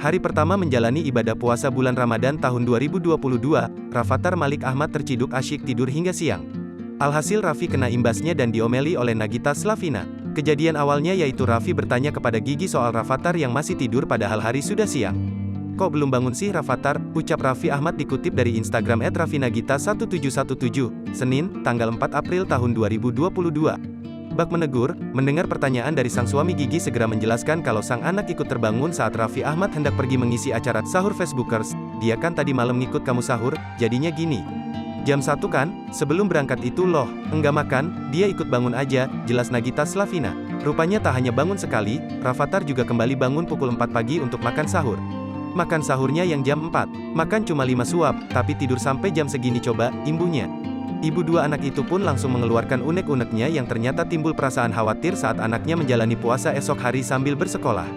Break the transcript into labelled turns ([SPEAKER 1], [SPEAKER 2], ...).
[SPEAKER 1] Hari pertama menjalani ibadah puasa bulan Ramadan tahun 2022, Rafathar Malik Ahmad terciduk asyik tidur hingga siang. Alhasil Raffi kena imbasnya dan diomeli oleh Nagita Slavina. Kejadian awalnya yaitu Raffi bertanya kepada Gigi soal Rafathar yang masih tidur padahal hari sudah siang. "Kok belum bangun sih Rafathar?" ucap Raffi Ahmad dikutip dari Instagram @raffinagita1717, Senin, tanggal 4 April tahun 2022. Bak menegur, mendengar pertanyaan dari sang suami Gigi segera menjelaskan kalau sang anak ikut terbangun saat Raffi Ahmad hendak pergi mengisi acara sahur Facebookers. "Dia kan tadi malam ngikut kamu sahur, jadinya gini. Jam 1 kan, sebelum berangkat itu loh, enggak makan, dia ikut bangun aja," jelas Nagita Slavina. Rupanya tak hanya bangun sekali, Rafathar juga kembali bangun pukul 4 pagi untuk makan sahur. Makan sahurnya yang jam 4, makan cuma 5 suap, tapi tidur sampai jam segini coba, imbunya. Ibu dua anak itu pun langsung mengeluarkan unek-uneknya yang ternyata timbul perasaan khawatir saat anaknya menjalani puasa esok hari sambil bersekolah.